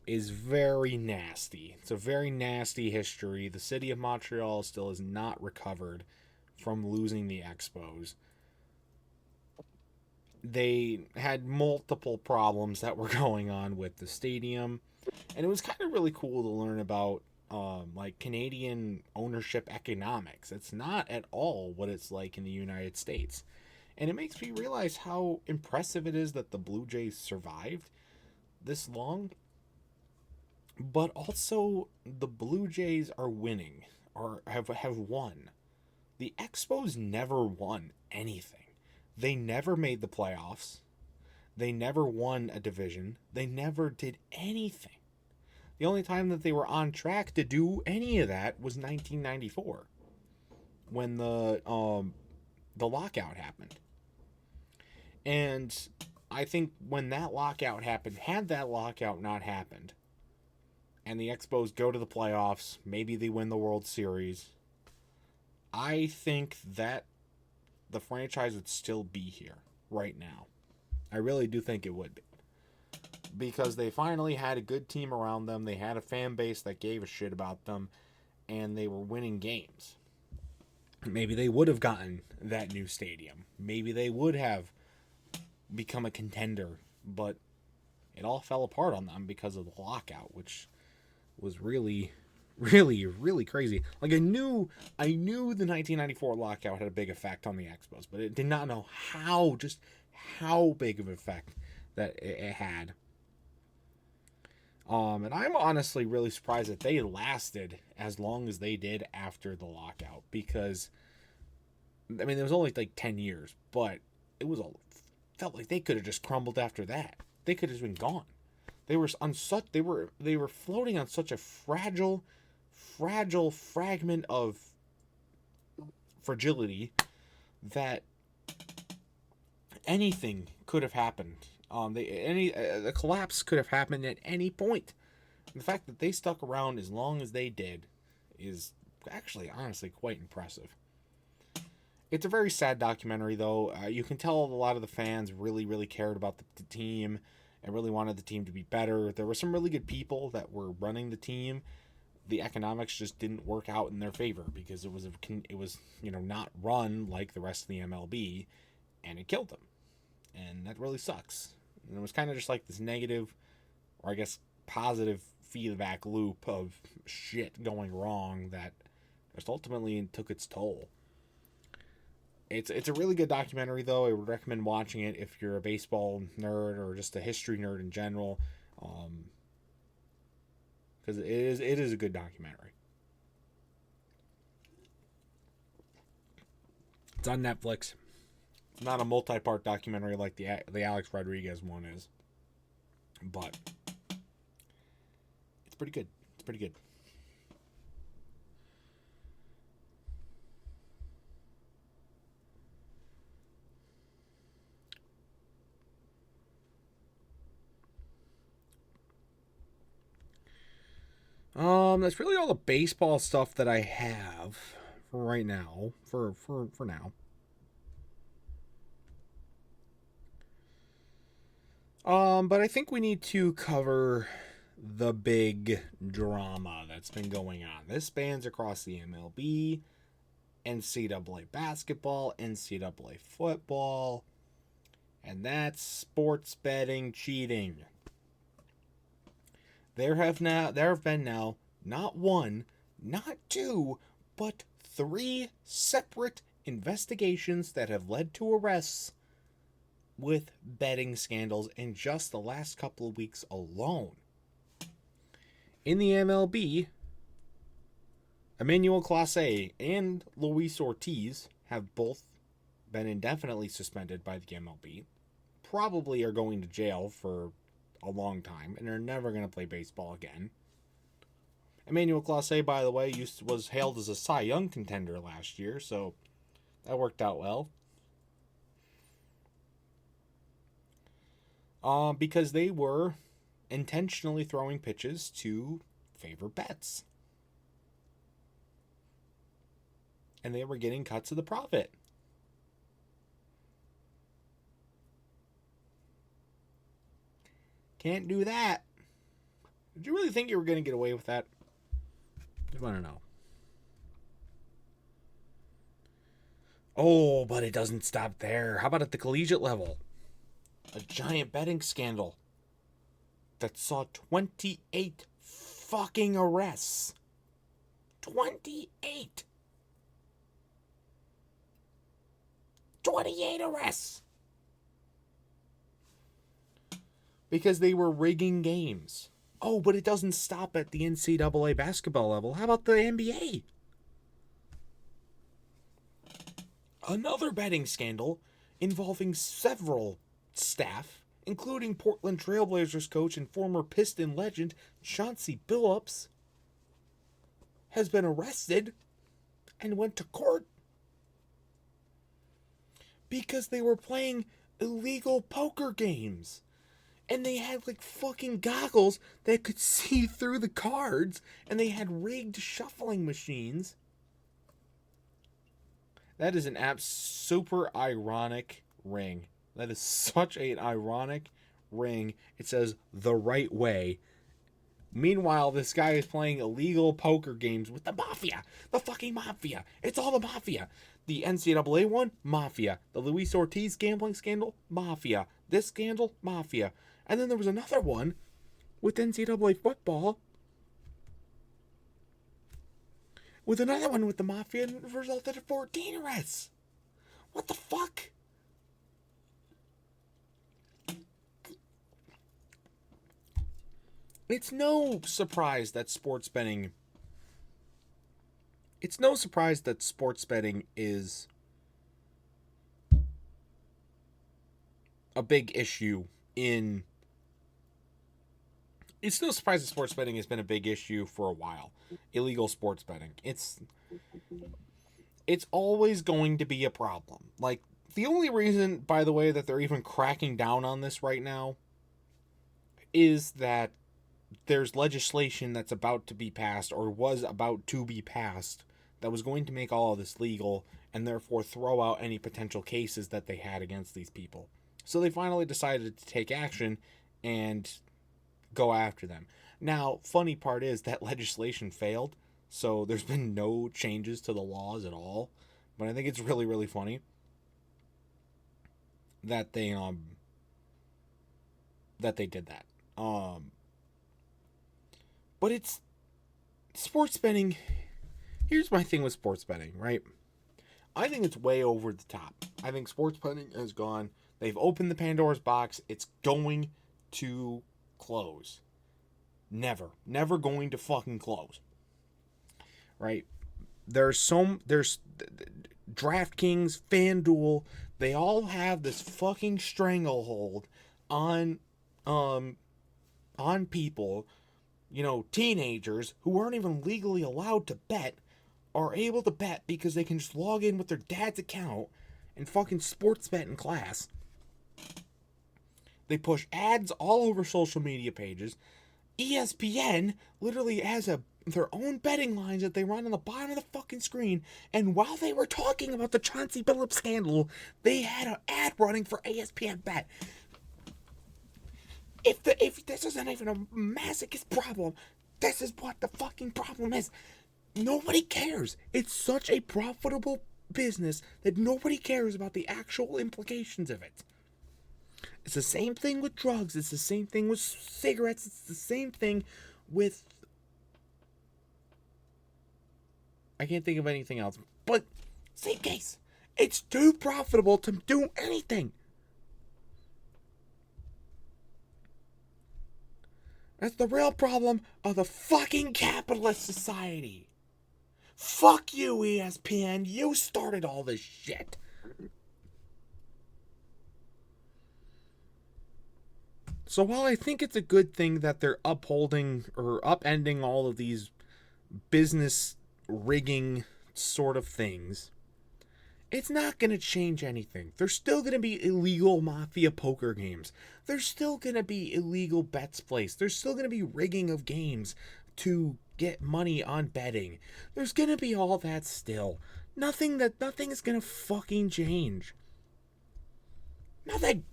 is very nasty. It's a very nasty history. The city of Montreal still has not recovered from losing the Expos. They had multiple problems that were going on with the stadium, and it was kind of really cool to learn about like Canadian ownership economics. It's not at all what it's like in the United States, and it makes me realize how impressive it is that the Blue Jays survived this long. But also, the Blue Jays are winning, or have won. The Expos never won anything. They never made the playoffs. They never won a division. They never did anything. The only time that they were on track to do any of that was 1994, when the lockout happened. And I think when that lockout happened, had that lockout not happened, and the Expos go to the playoffs, maybe they win the World Series, I think that the franchise would still be here right now. I really do think it would be. Because they finally had a good team around them. They had a fan base that gave a shit about them. And they were winning games. Maybe they would have gotten that new stadium. Maybe they would have become a contender. But it all fell apart on them because of the lockout, which was really, really crazy. Like, I knew the 1994 lockout had a big effect on the Expos, but I did not know how big of an effect that it had. And I'm honestly really surprised that they lasted as long as they did after the lockout, because, I mean, it was only like 10 years, but it was felt like they could have just crumbled after that. They could have been gone. They were floating on such a fragile fragment of fragility that anything could have happened. The collapse could have happened at any point. And the fact that they stuck around as long as they did is actually, honestly, quite impressive. It's a very sad documentary, though. You can tell a lot of the fans really cared about the team and really wanted the team to be better. There were some really good people that were running the team. The economics just didn't work out in their favor because it was not run like the rest of the MLB, and it killed them. And that really sucks. And it was kind of just like this negative, or I guess positive feedback loop of shit going wrong that just ultimately took its toll. It's a really good documentary, though. I would recommend watching it if you're a baseball nerd or just a history nerd in general, because it is a good documentary. It's on Netflix. It's not a multi-part documentary like the Alex Rodriguez one is, but it's pretty good. It's pretty good. That's really all the baseball stuff that I have for right now. For now. But I think we need to cover the big drama that's been going on. This spans across the MLB, NCAA basketball, NCAA football, and that's sports betting cheating. There have been now not one, not two, but 3 separate investigations that have led to arrests with betting scandals in just the last couple of weeks alone. In the MLB, Emmanuel Clase and Luis Ortiz have both been indefinitely suspended by the MLB. Probably are going to jail for a long time, and they're never going to play baseball again. Emmanuel Clase, by the way, was hailed as a Cy Young contender last year, so that worked out well. Because they were intentionally throwing pitches to favor bets. And they were getting cuts of the profit. Can't do that. Did you really think you were going to get away with that? I want to know. Oh, but it doesn't stop there. How about at the collegiate level? A giant betting scandal that saw 28 fucking arrests. 28! 28 arrests! Because they were rigging games. Oh, but it doesn't stop at the NCAA basketball level. How about the NBA? Another betting scandal involving several staff, including Portland Trailblazers coach and former Piston legend Chauncey Billups, has been arrested and went to court because they were playing illegal poker games. And they had like fucking goggles that could see through the cards, and they had rigged shuffling machines. That is an super ironic ring. That is such an ironic ring. It says the right way. Meanwhile, this guy is playing illegal poker games with the mafia. The fucking mafia. It's all the mafia. The NCAA one, mafia. The Luis Ortiz gambling scandal, mafia. This scandal, mafia. And then there was another one with NCAA football. With another one with the mafia, and it resulted in 14 arrests. What the fuck? It's no surprise that sports betting... It's no surprise that sports betting is a big issue in... It's no surprise that sports betting has been a big issue for a while. Illegal sports betting. It's always going to be a problem. Like, the only reason, by the way, that they're even cracking down on this right now is that there's legislation that's about to be passed, or was about to be passed, that was going to make all of this legal, and therefore throw out any potential cases that they had against these people. So they finally decided to take action and go after them. Now, funny part is that legislation failed, so there's been no changes to the laws at all. But I think it's really, really funny that they did that. But it's sports betting. Here's my thing with sports betting, right? I think it's way over the top. I think sports betting has gone. They've opened the Pandora's box. It's going to close. Never going to fucking close. Right? There's DraftKings, FanDuel, they all have this fucking stranglehold on people, you know, teenagers who aren't even legally allowed to bet are able to bet because they can just log in with their dad's account and fucking sports bet in class. They push ads all over social media pages. ESPN literally has their own betting lines that they run on the bottom of the fucking screen. And while they were talking about the Chauncey Billups scandal, they had an ad running for ESPN Bet. If this isn't even a masochist problem, this is what the fucking problem is. Nobody cares. It's such a profitable business that nobody cares about the actual implications of it. It's the same thing with drugs. It's the same thing with cigarettes. It's the same thing with... I can't think of anything else. But, same case. It's too profitable to do anything. That's the real problem of the fucking capitalist society. Fuck you, ESPN. You started all this shit. So while I think it's a good thing that they're upholding or upending all of these business rigging sort of things, it's not going to change anything. There's still going to be illegal mafia poker games. There's still going to be illegal bets placed. There's still going to be rigging of games to get money on betting. There's going to be all that still. Nothing is going to fucking change. Nothing's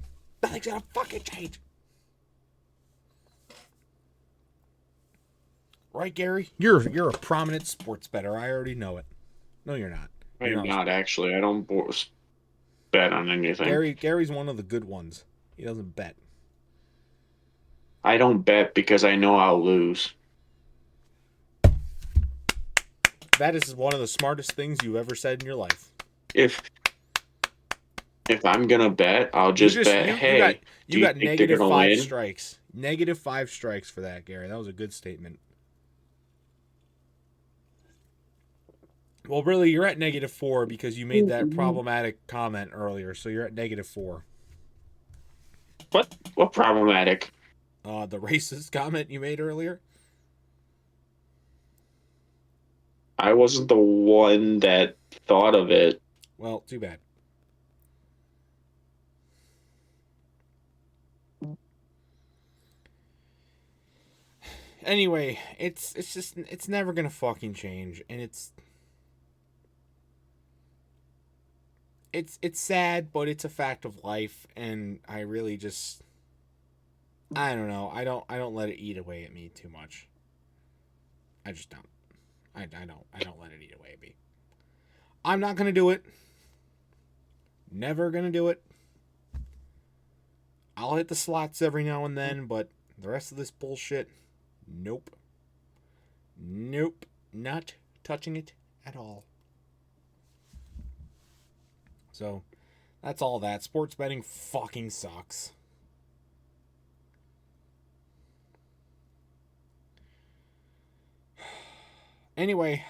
going to fucking change. Right, Gary? You're a prominent sports bettor. I already know it. No, you're not. I'm not actually. I don't bet on anything. Gary's one of the good ones. He doesn't bet. I don't bet because I know I'll lose. That is one of the smartest things you've ever said in your life. If I'm gonna bet, I'll just bet. You got negative 5 win? strikes. Negative 5 strikes for that, Gary. That was a good statement. Well, really, you're at negative 4 because you made that problematic comment earlier. So you're at negative 4. What problematic? The racist comment you made earlier. I wasn't the one that thought of it. Well, too bad. Anyway, it's never gonna fucking change, and it's sad, but it's a fact of life, and I really just, I don't know. I don't let it eat away at me too much. I just don't. I don't let it eat away at me. I'm not gonna do it. Never gonna do it. I'll hit the slots every now and then, but the rest of this bullshit, nope. Nope. Not touching it at all. So, that's all that. Sports betting fucking sucks. Anyway,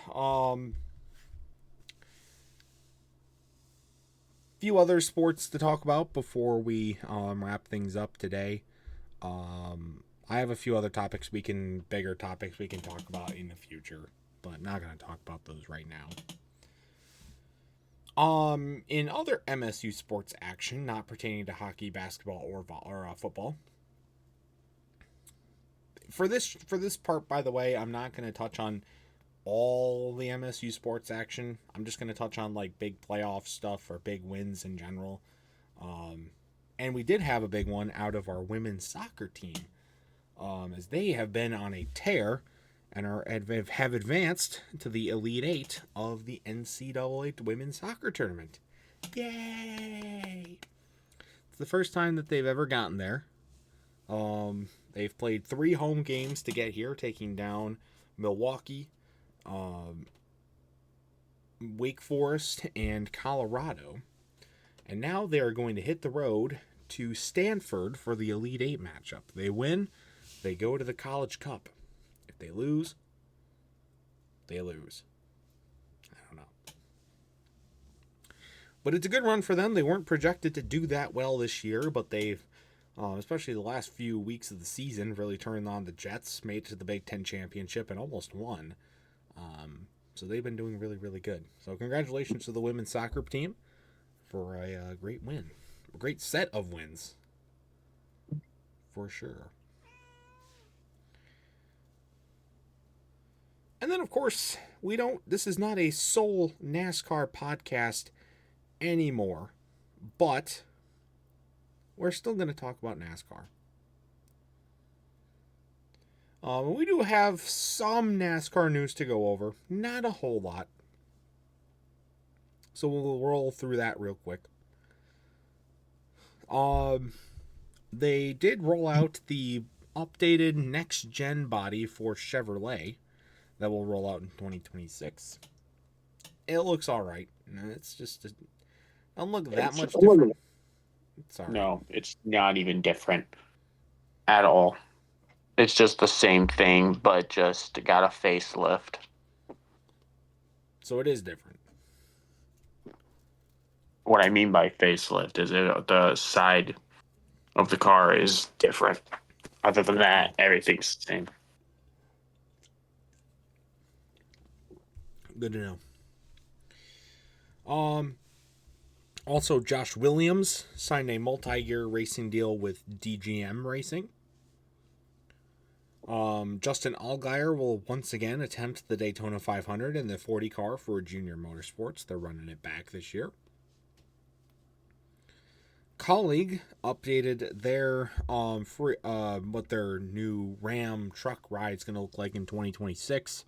few other sports to talk about before we wrap things up today. I have a few other bigger topics we can talk about in the future, but not going to talk about those right now. In other MSU sports action, not pertaining to hockey, basketball, or football. For this part, by the way, I'm not going to touch on all the MSU sports action. I'm just going to touch on like big playoff stuff or big wins in general. And we did have a big one out of our women's soccer team, as they have been on a tear and have advanced to the Elite Eight of the NCAA Women's Soccer Tournament. Yay! It's the first time that they've ever gotten there. They've played 3 home games to get here, taking down Milwaukee, Wake Forest, and Colorado. And now they are going to hit the road to Stanford for the Elite Eight matchup. They win, they go to the College Cup. If they lose, they lose. I don't know. But it's a good run for them. They weren't projected to do that well this year, but they've, especially the last few weeks of the season, really turned on the Jets, made it to the Big Ten Championship, and almost won. So they've been doing really, really good. So congratulations to the women's soccer team for a great win. A great set of wins. For sure. And then, of course, this is not a sole NASCAR podcast anymore, but we're still going to talk about NASCAR. We do have some NASCAR news to go over, not a whole lot. So we'll roll through that real quick. They did roll out the updated next-gen body for Chevrolet that will roll out in 2026. It looks all right. It's just Doesn't look that It's much a little- different. It's all right. No, it's not even different at all. It's just the same thing, but just got a facelift. So it is different. What I mean by facelift is the side of the car is different. Other than that, everything's the same. Good to know. Also, Josh Williams signed a multi-year racing deal with DGM Racing. Justin Allgaier will once again attempt the Daytona 500 in the 40 car for Junior Motorsports. They're running it back this year. Colleague updated their what their new Ram truck ride is going to look like in 2026.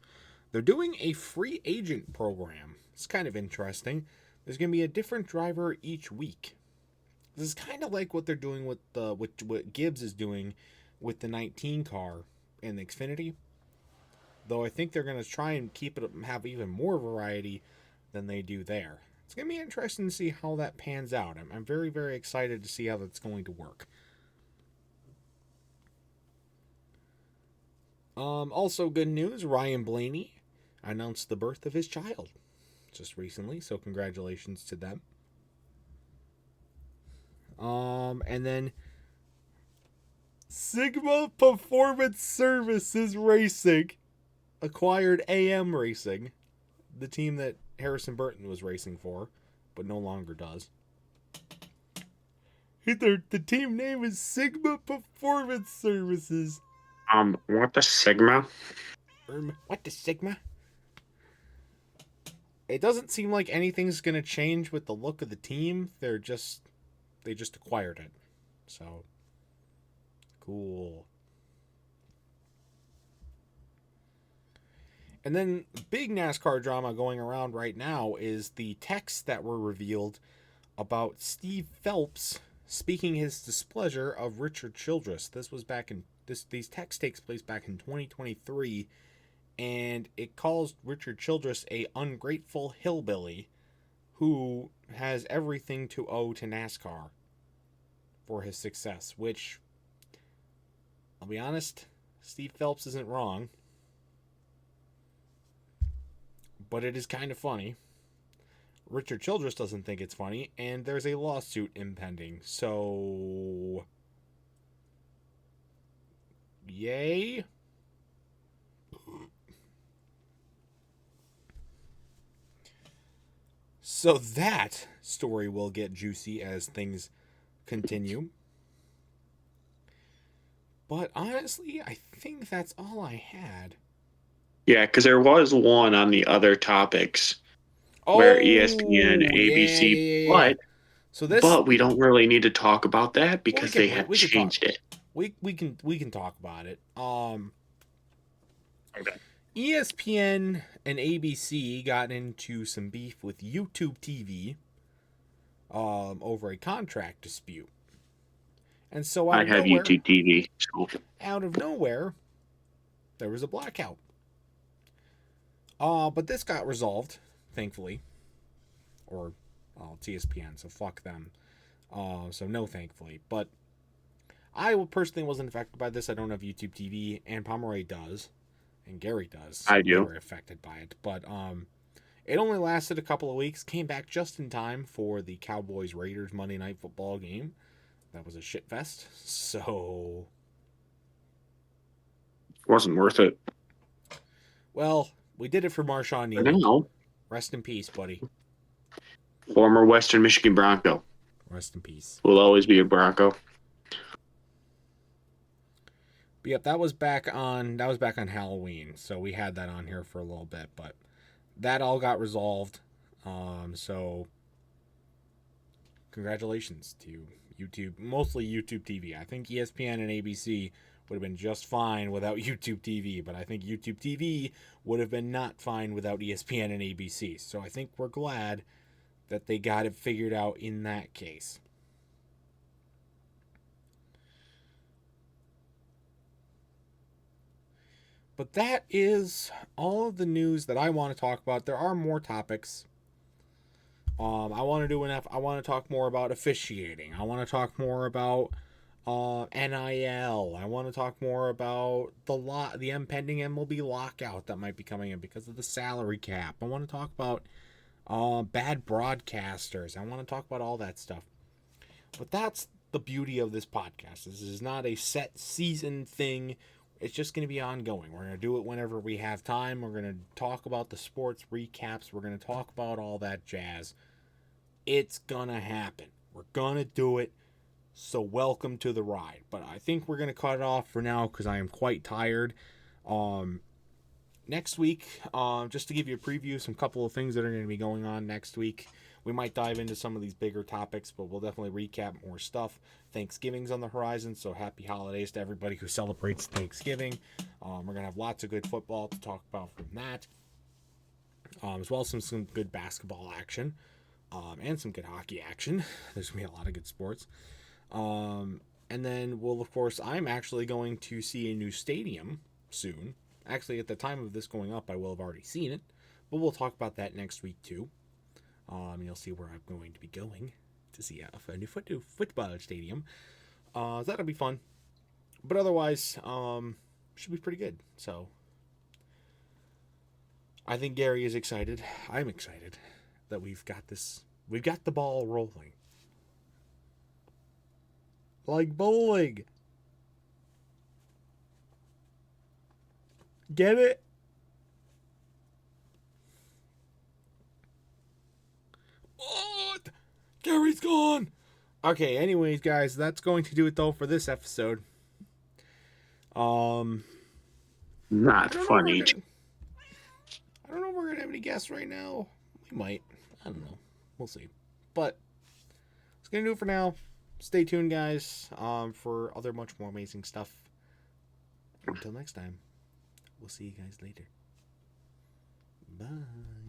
They're doing a free agent program. It's kind of interesting. There's going to be a different driver each week. This is kind of like what they're doing with what Gibbs is doing with the 19 car in the Xfinity. Though I think they're going to try and have even more variety than they do there. It's going to be interesting to see how that pans out. I'm very, very excited to see how that's going to work. Also, good news, Ryan Blaney announced the birth of his child just recently, so congratulations to them. And then Sigma Performance Services Racing acquired AM Racing, the team that Harrison Burton was racing for, but no longer does. The team name is Sigma Performance Services. What the Sigma? What the Sigma? It doesn't seem like anything's gonna change with the look of the team. They just acquired it. So cool. And then big NASCAR drama going around right now is the texts that were revealed about Steve Phelps speaking his displeasure of Richard Childress. This was back in these texts takes place back in 2023, and it calls Richard Childress a ungrateful hillbilly who has everything to owe to NASCAR for his success, which, I'll be honest, Steve Phelps isn't wrong. But it is kind of funny. Richard Childress doesn't think it's funny, and there's a lawsuit impending. So, yay. So that story will get juicy as things continue. But honestly, I think that's all I had. Yeah, because there was one on the other topics where ESPN, ABC, yeah. So but we don't really need to talk about that because they have we changed it. We can talk about it. Okay. ESPN and ABC got into some beef with YouTube TV over a contract dispute. And so I have YouTube TV. So. Out of nowhere, there was a blackout. But this got resolved, thankfully. Or, it's ESPN, so fuck them. So no, thankfully. But I personally wasn't affected by this. I don't have YouTube TV, and Pomeroy does, and Garry does. I do. They were affected by it, but it only lasted a couple of weeks. Came back just in time for the Cowboys Raiders Monday Night Football game. That was a shit fest. So wasn't worth it. Well, we did it for Marshawn I Neely. know. Rest in peace, buddy. Former Western Michigan Bronco. Rest in peace. Will always be a Bronco. But yep, that was back on Halloween, so we had that on here for a little bit, but that all got resolved. So congratulations to YouTube, mostly YouTube TV. I think ESPN and ABC would have been just fine without YouTube TV, but I think YouTube TV would have been not fine without ESPN and ABC. So I think we're glad that they got it figured out in that case. But that is all of the news that I want to talk about. There are more topics. I want to do I want to talk more about officiating. I want to talk more about NIL. I want to talk more about the impending MLB lockout that might be coming in because of the salary cap. I want to talk about bad broadcasters. I want to talk about all that stuff. But that's the beauty of this podcast. This is not a set season thing. It's just going to be ongoing. We're going to do it whenever we have time. We're going to talk about the sports recaps. We're going to talk about all that jazz. It's going to happen. We're going to do it. So welcome to the ride. But I think we're going to cut it off for now because I am quite tired. Next week, just to give you a preview, some couple of things that are going to be going on next week. We might dive into some of these bigger topics, but we'll definitely recap more stuff. Thanksgiving's on the horizon, so happy holidays to everybody who celebrates Thanksgiving. We're going to have lots of good football to talk about from that, as well as some good basketball action, and some good hockey action. There's going to be a lot of good sports. And then, of course, I'm actually going to see a new stadium soon. Actually, at the time of this going up, I will have already seen it, but we'll talk about that next week, too. You'll see where I'm going to be going to see a new football stadium. That'll be fun. But otherwise, should be pretty good. So, I think Garry is excited. I'm excited that we've got this. We've got the ball rolling. Like bowling. Get it? What? Garry's gone. Okay, anyways, guys, that's going to do it though for this episode. Not I funny. don't know if we're gonna have any guests right now. We might. I don't know. We'll see. But it's gonna do it for now. Stay tuned, guys, for other much more amazing stuff. Until next time, we'll see you guys later. Bye.